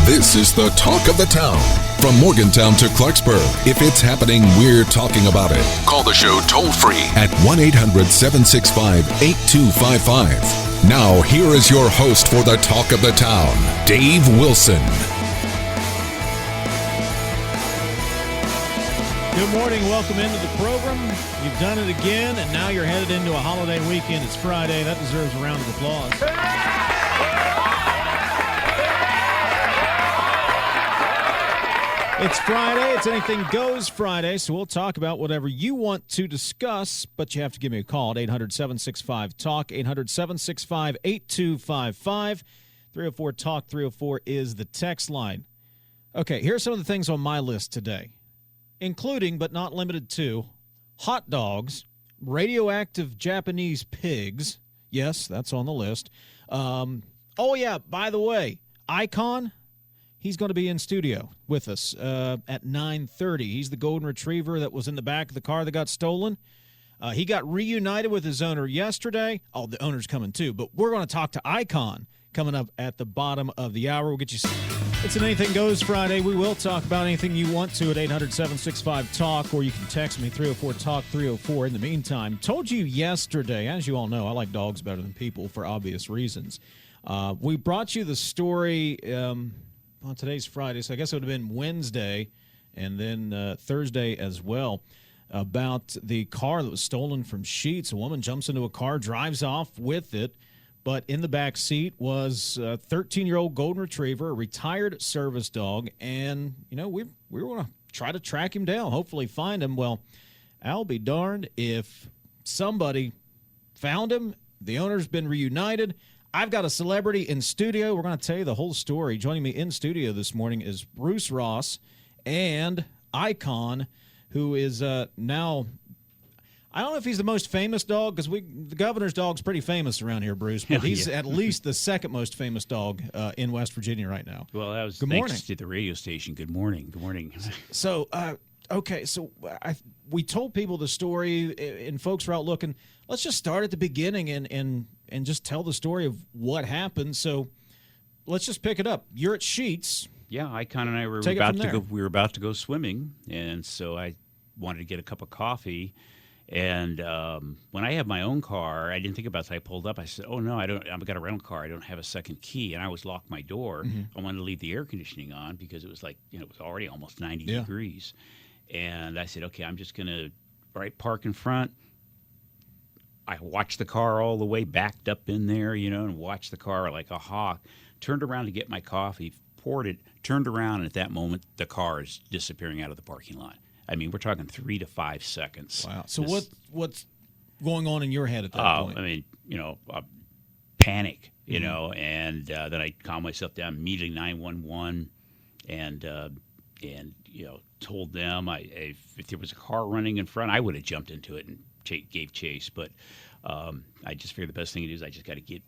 This is the talk of the town. From Morgantown to Clarksburg, if it's happening, we're talking about it. Call the show toll-free at 1-800-765-8255. Now, here is your host for the talk of the town, Dave Wilson. Good morning. Welcome into the program. You've done it again, and now you're headed into a holiday weekend. It's Friday. That deserves a round of applause. It's Friday. It's Anything Goes Friday, so we'll talk about whatever you want to discuss, but you have to give me a call at 800-765-TALK, 800-765-8255. 304-TALK, 304 is the text line. Okay, here's some of the things on my list today, including but not limited to hot dogs, radioactive Japanese pigs. Yes, that's on the list. Oh, yeah, by the way, Icon, he's going to be in studio with us at 9:30. He's the golden retriever that was in the back of the car that got stolen. He got reunited with his owner yesterday. Oh, the owner's coming too, but we're going to talk to Icon coming up at the bottom of the hour. We'll get you. It's an Anything Goes Friday. We will talk about anything you want to at 800-765-TALK, or you can text me 304-TALK 304. In the meantime, told you yesterday, as you all know, I like dogs better than people for obvious reasons. We brought you the story. Well, today's Friday, so I guess it would have been Wednesday and then Thursday as well, about the car that was stolen from Sheetz. A woman jumps into a car, drives off with it, but in the back seat was a 13-year-old golden retriever, a retired service dog, and, you know, we were going to try to track him down, hopefully find him. Well, I'll be darned if somebody found him. The owner's been reunited. I've got a celebrity in studio. We're going to tell you the whole story. Joining me in studio this morning is Bruce Ross and Icon, who is now, I don't know if he's the most famous dog, because the governor's dog's pretty famous around here, Bruce, but he's at least the second most famous dog in West Virginia right now. Well, that was Good thanks morning. to the radio station. Good morning. Good morning. So, okay, so we told people the story, and folks were out looking. Let's just start at the beginning and just tell the story of what happened. So let's just pick it up. You're at Sheetz. Yeah, Icon and I were Take it about from to there. go. We were about to go swimming, and so I wanted to get a cup of coffee. And when I have my own car, I didn't think about it. So I pulled up. I said, "Oh no, I don't. I've got a rental car. I don't have a second key." And I always locked my door. Mm-hmm. I wanted to leave the air conditioning on because it was like, you know, it was already almost 90 Yeah. degrees. And I said, "Okay, I'm just gonna park in front." I watched the car all the way backed up in there, you know, and watched the car like a hawk. Turned around to get my coffee, poured it, turned around, and at that moment, the car is disappearing out of the parking lot. I mean, we're talking 3 to 5 seconds. Wow. So what's going on in your head at that point? I mean, you know, panic, you Mm-hmm. know, and then I calmed myself down, immediately 911, and you know, told them if there was a car running in front, I would have jumped into it and gave chase. But I just figured the best thing to do is I just got to get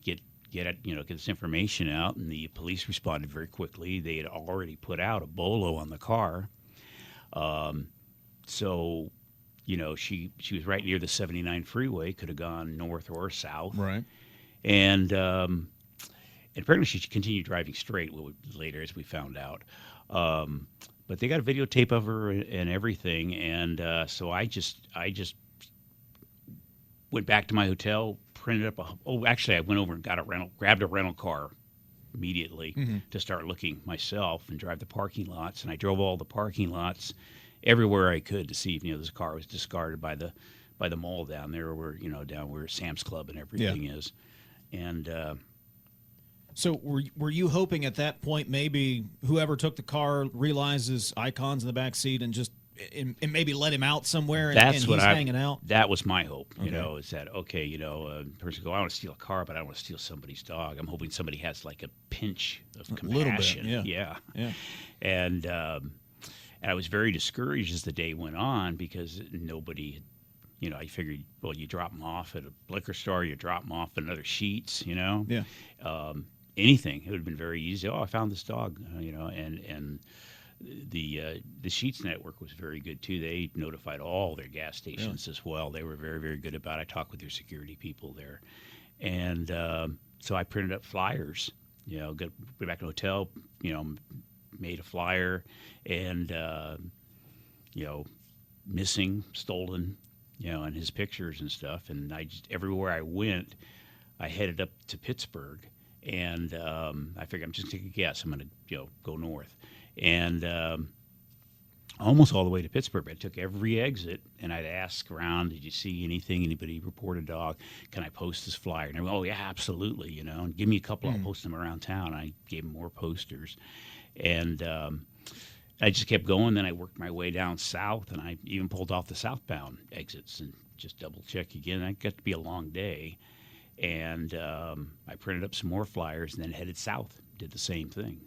this information out, and the police responded very quickly. They had already put out a bolo on the car. So, you know, she was right near the 79 freeway, could have gone north or south. Right. And apparently she continued driving straight later, as we found out. But they got a videotape of her and everything. And so I just went back to my hotel, printed up I went over and grabbed a rental car immediately to start looking myself and drive the parking lots. And I drove all the parking lots everywhere I could to see if, you know, this car was discarded by the mall down there, down where Sam's Club and everything is. And So were you hoping at that point maybe whoever took the car realizes Icon's in the back seat and just and maybe let him out somewhere and he's hanging out? That was my hope, Okay. you know, is that, okay, you know, person go, I want to steal a car, but I don't want to steal somebody's dog. I'm hoping somebody has like a pinch of compassion. Little bit, yeah. And I was very discouraged as the day went on because nobody, you know, I figured, well, you drop them off at a liquor store, you drop them off at another Sheetz, you know. Yeah. Anything. It would have been very easy. Oh, I found this dog, you know, and the Sheetz network was very good too. They notified all their gas stations as well. They were very, very good about it. I talked with their security people there. And so I printed up flyers, you know, go back to the hotel, you know, made a flyer, and missing, stolen, and his pictures and stuff. And everywhere I went, I headed up to Pittsburgh, and I figured I'm just taking a guess. I'm going to go north, and almost all the way to Pittsburgh. I took every exit, and I'd ask around, did you see anything? Anybody report a dog? Can I post this flyer? And I went, oh, yeah, absolutely, and give me a couple. I'll post them around town. I gave them more posters. And I just kept going. Then I worked my way down south, and I even pulled off the southbound exits and just double-check again. It got to be a long day. And I printed up some more flyers and then headed south, did the same thing.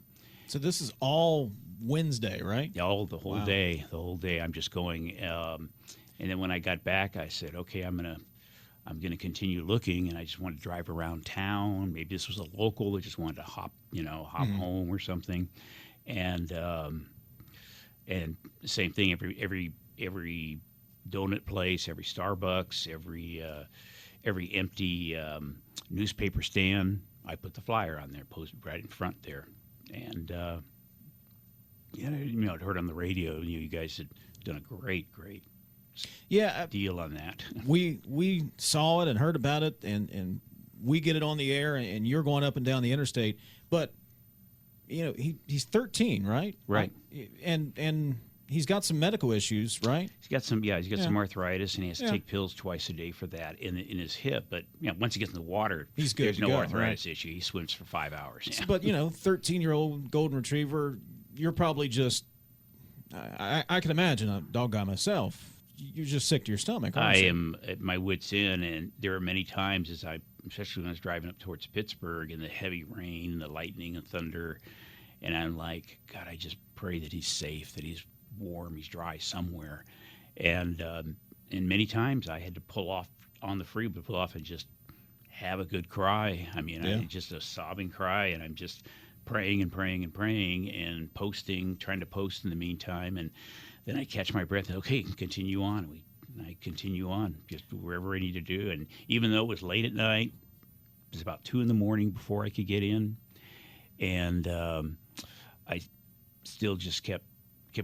So this is all Wednesday, right? The whole day. The whole day I'm just going. And then when I got back, I said, okay, I'm gonna continue looking, and I just wanted to drive around town. Maybe this was a local that just wanted to hop home or something. And same thing, every donut place, every Starbucks, every empty newspaper stand, I put the flyer on there, posted right in front there. And I'd heard on the radio, you guys had done a great deal on that. We saw it and heard about it, and we get it on the air, and you're going up and down the interstate. But he's 13, right? Right. And he's got some medical issues, right? He's got some some arthritis, and he has to take pills twice a day for that in his hip. But once he gets in the water, he's good. There's no arthritis issue. He swims for 5 hours. Yeah. But 13-year-old golden retriever, you're probably just. I can imagine, a dog guy myself. You're just sick to your stomach. I am at my wit's end, and there are many times especially when I was driving up towards Pittsburgh and the heavy rain, the lightning and thunder, and I'm like, God, I just pray that he's safe, that he's warm, he's dry somewhere. And many times I had to pull off on the freeway, and just have a good cry. I mean, just a sobbing cry, and I'm just praying and praying and praying and posting, trying to post in the meantime. And then I catch my breath and, okay, continue on. I continue on, just wherever I need to do. And even though it was late at night, it was about 2 a.m. before I could get in. And I still just kept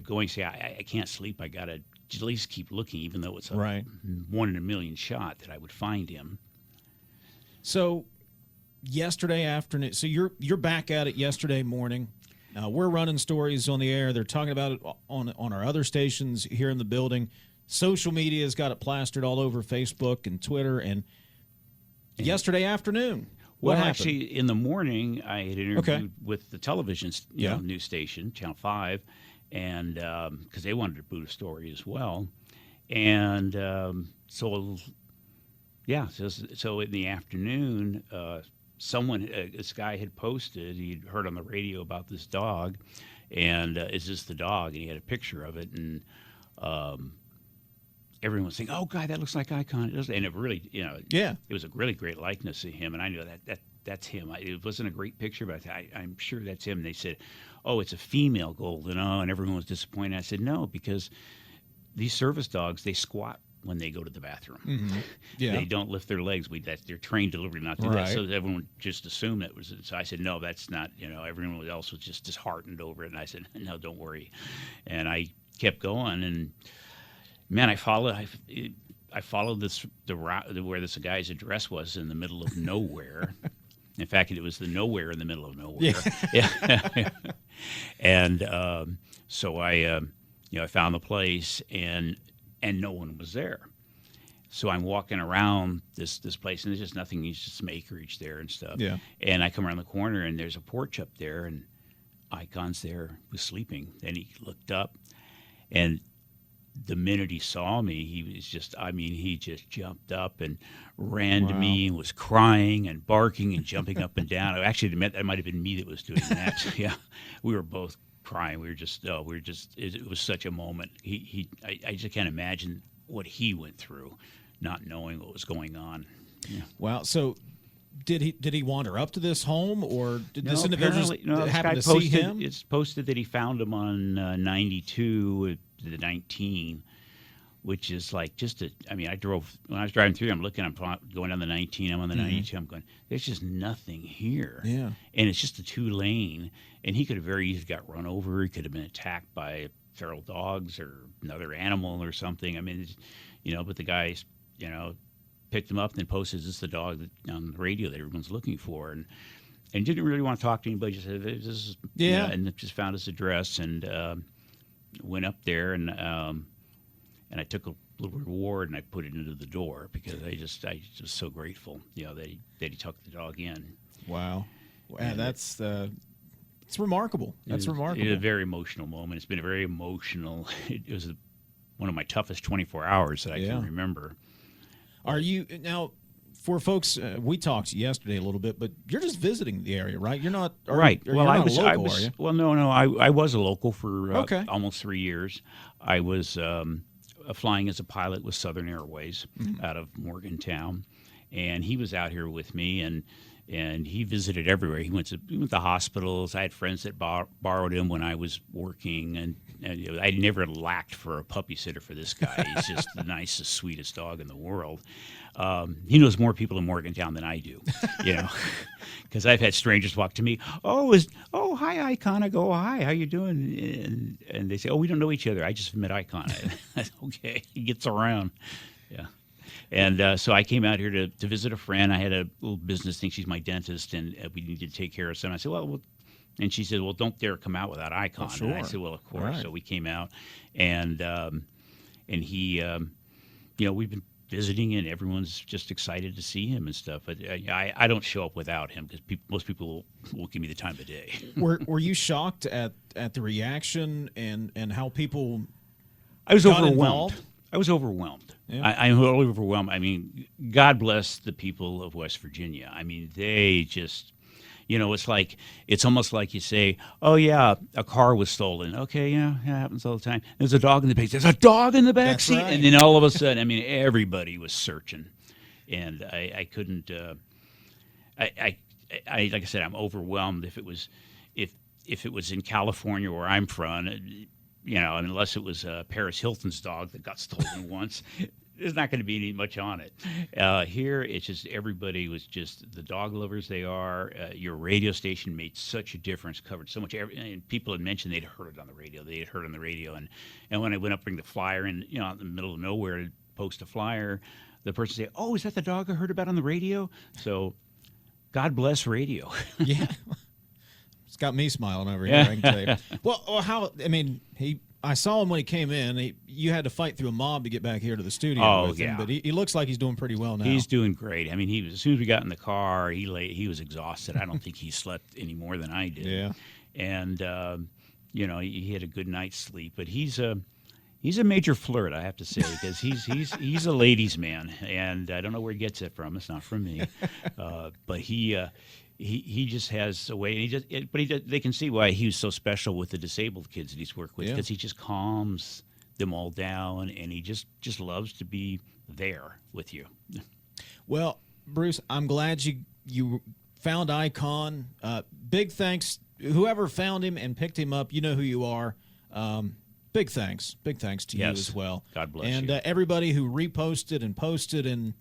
going. Say, I can't sleep. I got to at least keep looking, even though it's a 1 in a million shot that I would find him. So yesterday afternoon, so you're back at it yesterday morning. We're running stories on the air. They're talking about it on our other stations here in the building. Social media has got it plastered all over Facebook and Twitter. And yesterday afternoon, what happened? Actually, in the morning, I had interviewed with the television news station, Channel 5, and because they wanted to boot a story as well. And so in the afternoon, this guy had posted, he'd heard on the radio about this dog, and is this the dog? And he had a picture of it, and everyone was saying, oh, God, that looks like Icon. And it really, it was a really great likeness of him, and I knew that's him. It wasn't a great picture, but I'm sure that's him. And they said, oh, it's a female golden, and everyone was disappointed. I said, no, because these service dogs, they squat when they go to the bathroom. Mm-hmm. Yeah. They don't lift their legs. They're trained deliberately not to do that. So everyone just assumed it was. So I said, no, that's not. Everyone else was just disheartened over it. And I said, no, don't worry. And I kept going, and man, I followed the route where this guy's address was in the middle of nowhere. In fact, it was the nowhere in the middle of nowhere. Yeah. And so I found the place, and no one was there. So I'm walking around this place, and there's just nothing. There's just some acreage there and stuff. Yeah. And I come around the corner, and there's a porch up there, and Icon's there, was sleeping. Then he looked up, and the minute he saw me, he just jumped up and ran to me and was crying and barking and jumping up and down. Actually, that might have been me that was doing that. Yeah, we were both crying. It was such a moment. I just can't imagine what he went through, not knowing what was going on. Yeah. Wow. So did he wander up to this home, or did this individual happen to see him? It's posted that he found him on 92 to the 19 which is like I drove, when I was driving through, I'm going down the 19, I'm on the 92, I'm going, there's just nothing here. Yeah. And it's just a 2-lane, and he could have very easily got run over. He could have been attacked by feral dogs or another animal or something. I mean, but the guys, picked him up and then posted, "This is the dog on the radio that everyone's looking for," and didn't really want to talk to anybody. Just said, "This is," and just found his address and went up there and I took a little reward and I put it into the door because I was so grateful, that he took the dog in. Wow, that's it's remarkable. That's remarkable. It was a very emotional moment. It's been a very emotional. It was one of my toughest 24 hours that I can remember. Are you now? For folks, we talked yesterday a little bit, but you're just visiting the area, right? You're not right. Well, I was. Are you? Well, no. I was a local for almost 3 years. I was flying as a pilot with Southern Airways out of Morgantown, and he was out here with me, and he visited everywhere. He went to hospitals. I had friends that borrowed him when I was working, and I never lacked for a puppy sitter for this guy. He's just the nicest, sweetest dog in the world. He knows more people in Morgantown than I do, because I've had strangers walk to me. Hi, Icon. I go, hi, how you doing? And they say, we don't know each other. I just met Icon. Okay, he gets around. Yeah. And so I came out here to visit a friend. I had a little business thing. She's my dentist, and we needed to take care of some. I said, and she said, don't dare come out without Icon. Sure. And I said, of course. Right. So we came out, and he, we've been visiting, and everyone's just excited to see him and stuff. But I don't show up without him because most people will give me the time of day. Were you shocked at the reaction and how people? I was got overwhelmed. Involved? I was overwhelmed. Yeah. I'm really overwhelmed. I mean, God bless the people of West Virginia. I mean, they just, it's almost like you say, a car was stolen. Okay, it happens all the time. There's a dog in the back. There's a dog in the back seat. Right. And then all of a sudden, I mean, everybody was searching. And I couldn't, like I said, I'm overwhelmed. If it was in California where I'm from, unless it was Paris Hilton's dog that got stolen once, there's not going to be much on it. Here, it's just everybody was just the dog lovers they are. Your radio station made such a difference, covered so much. And people had mentioned they'd heard it on the radio. And when I went up bring the flyer in, in the middle of nowhere to post a flyer, the person said, "Oh, is that the dog I heard about on the radio?" So, God bless radio. Yeah. It's got me smiling over here, I can tell you. Well, I saw him when he came in. You had to fight through a mob to get back here to the studio with him, but he looks like he's doing pretty well now. He's doing great. I mean, as soon as we got in the car, he was exhausted. I don't think he slept any more than I did. Yeah. And, he had a good night's sleep. But he's a major flirt, I have to say, because he's a ladies' man, and I don't know where he gets it from. It's not from me. But he just has a way, and they can see why he was so special with the disabled kids that he's worked with, because he just calms them all down, and he just loves to be there with you. Well, Bruce, I'm glad you found Icon. Big thanks, whoever found him and picked him up. You know who you are. Big thanks to you as well. God bless and you. And everybody who reposted and posted, and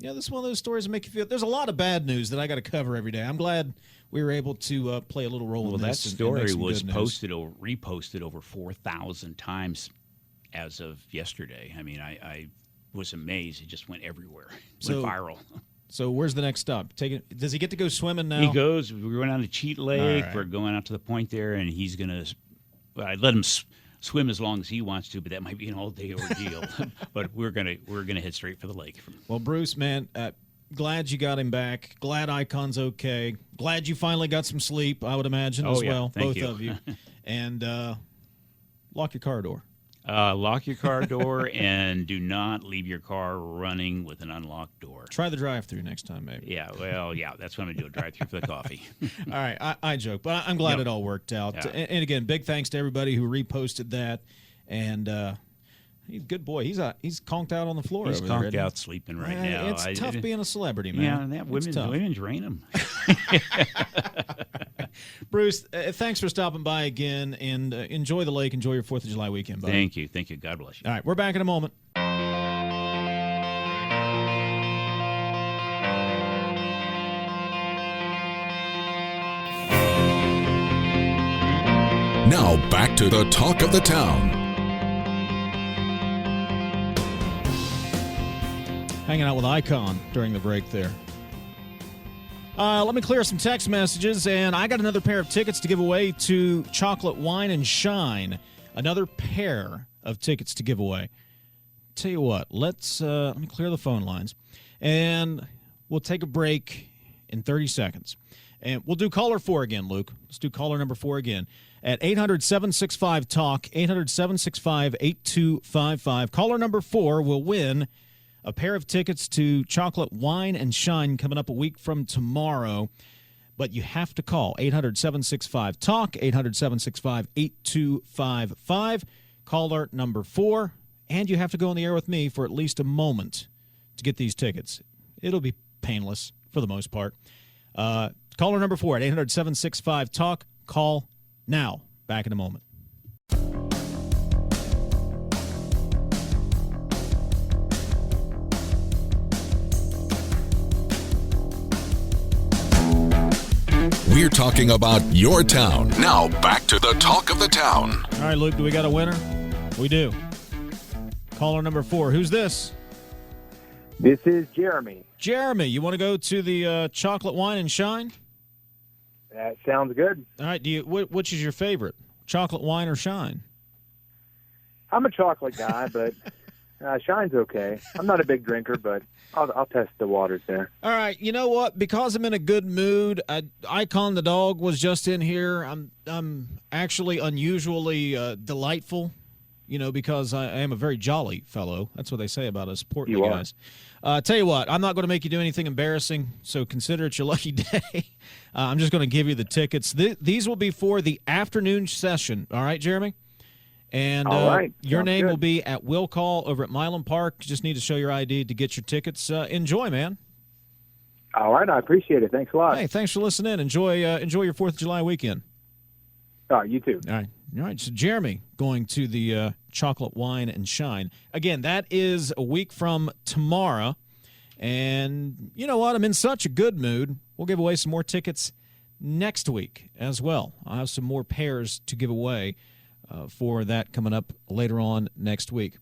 this is one of those stories that make you feel. There's a lot of bad news that I got to cover every day. I'm glad we were able to play a little role in this. That story was reposted over 4,000 times as of yesterday. I mean, I was amazed. It just went everywhere. Went viral. So where's the next stop? Does he get to go swimming now? He goes. We're going down to Cheat Lake. Right. We're going out to the point there, and he's going to. I let him swim as long as he wants to, but that might be an all-day ordeal. But we're gonna head straight for the lake. Well, Bruce, man, glad you got him back. Glad Icon's okay. Glad you finally got some sleep, I would imagine, as well. Thank Both you. of you. And lock your car door. Lock your car door and do not leave your car running with an unlocked door. Try the drive-through next time, maybe. Yeah, that's what I'm going to do, a drive-through for the coffee. All right, I joke, but I'm glad it all worked out. Yeah. And again, big thanks to everybody who reposted that. And he's a good boy. He's conked out on the floor. He's over there, conked out sleeping right now. It's tough being a celebrity, man. Yeah, women drain him. Bruce, thanks for stopping by again, and enjoy the lake. Enjoy your 4th of July weekend, buddy. Thank you. Thank you. God bless you. All right, we're back in a moment. Now back to the talk of the town. Hanging out with Icon during the break there. Let me clear some text messages, and I got another pair of tickets to give away to Chocolate Wine and Shine. Another pair of tickets to give away. Tell you what, let me clear the phone lines, and we'll take a break in 30 seconds. And we'll do caller 4 again, Luke. Let's do caller number 4 again. At 800-765-TALK, 800-765-8255. Caller number 4 will win a pair of tickets to Chocolate Wine and Shine coming up a week from tomorrow. But you have to call 800-765-TALK, 800-765-8255. Caller number 4. And you have to go on the air with me for at least a moment to get these tickets. It'll be painless for the most part. Caller number 4 at 800-765-TALK. Call now. Back in a moment. We're talking about your town. Now back to the talk of the town. All right, Luke, do we got a winner? We do. Caller number 4. Who's this? This is Jeremy. Jeremy, you want to go to the Chocolate Wine and Shine? That sounds good. All right. Which is your favorite, chocolate wine or Shine? I'm a chocolate guy, but Shine's okay. I'm not a big drinker, but I'll test the waters there. All right. You know what? Because I'm in a good mood, Icon the dog was just in here. I'm actually unusually delightful, because I am a very jolly fellow. That's what they say about us portly guys. Tell you what, I'm not going to make you do anything embarrassing, so consider it your lucky day. I'm just going to give you the tickets. These will be for the afternoon session. All right, Jeremy? And all right. Your Sounds name good. will be at Will Call over at Milan Park. You just need to show your ID to get your tickets. Enjoy, man. All right, I appreciate it. Thanks a lot. Hey, thanks for listening. Enjoy your 4th of July weekend. All right, you too. All right. So Jeremy going to the Chocolate Wine and Shine. Again, that is a week from tomorrow. And you know what? I'm in such a good mood. We'll give away some more tickets next week as well. I'll have some more pairs to give away for that coming up later on next week.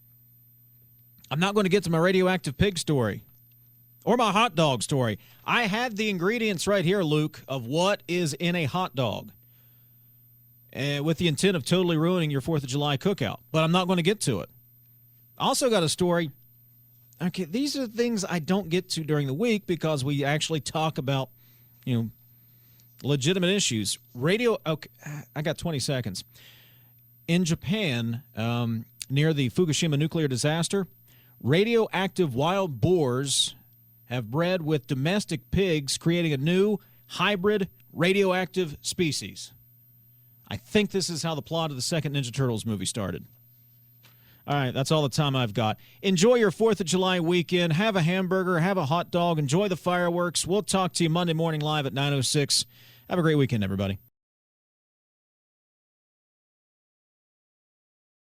I'm not going to get to my radioactive pig story or my hot dog story. I had the ingredients right here, Luke, of what is in a hot dog, with the intent of totally ruining your 4th of July cookout. But I'm not going to get to it. I also got a story. Okay, these are the things I don't get to during the week because we actually talk about, legitimate issues. Okay, I got 20 seconds. In Japan, near the Fukushima nuclear disaster, radioactive wild boars have bred with domestic pigs, creating a new hybrid radioactive species. I think this is how the plot of the second Ninja Turtles movie started. All right, that's all the time I've got. Enjoy your 4th of July weekend. Have a hamburger, have a hot dog, enjoy the fireworks. We'll talk to you Monday morning live at 9:06. Have a great weekend, everybody.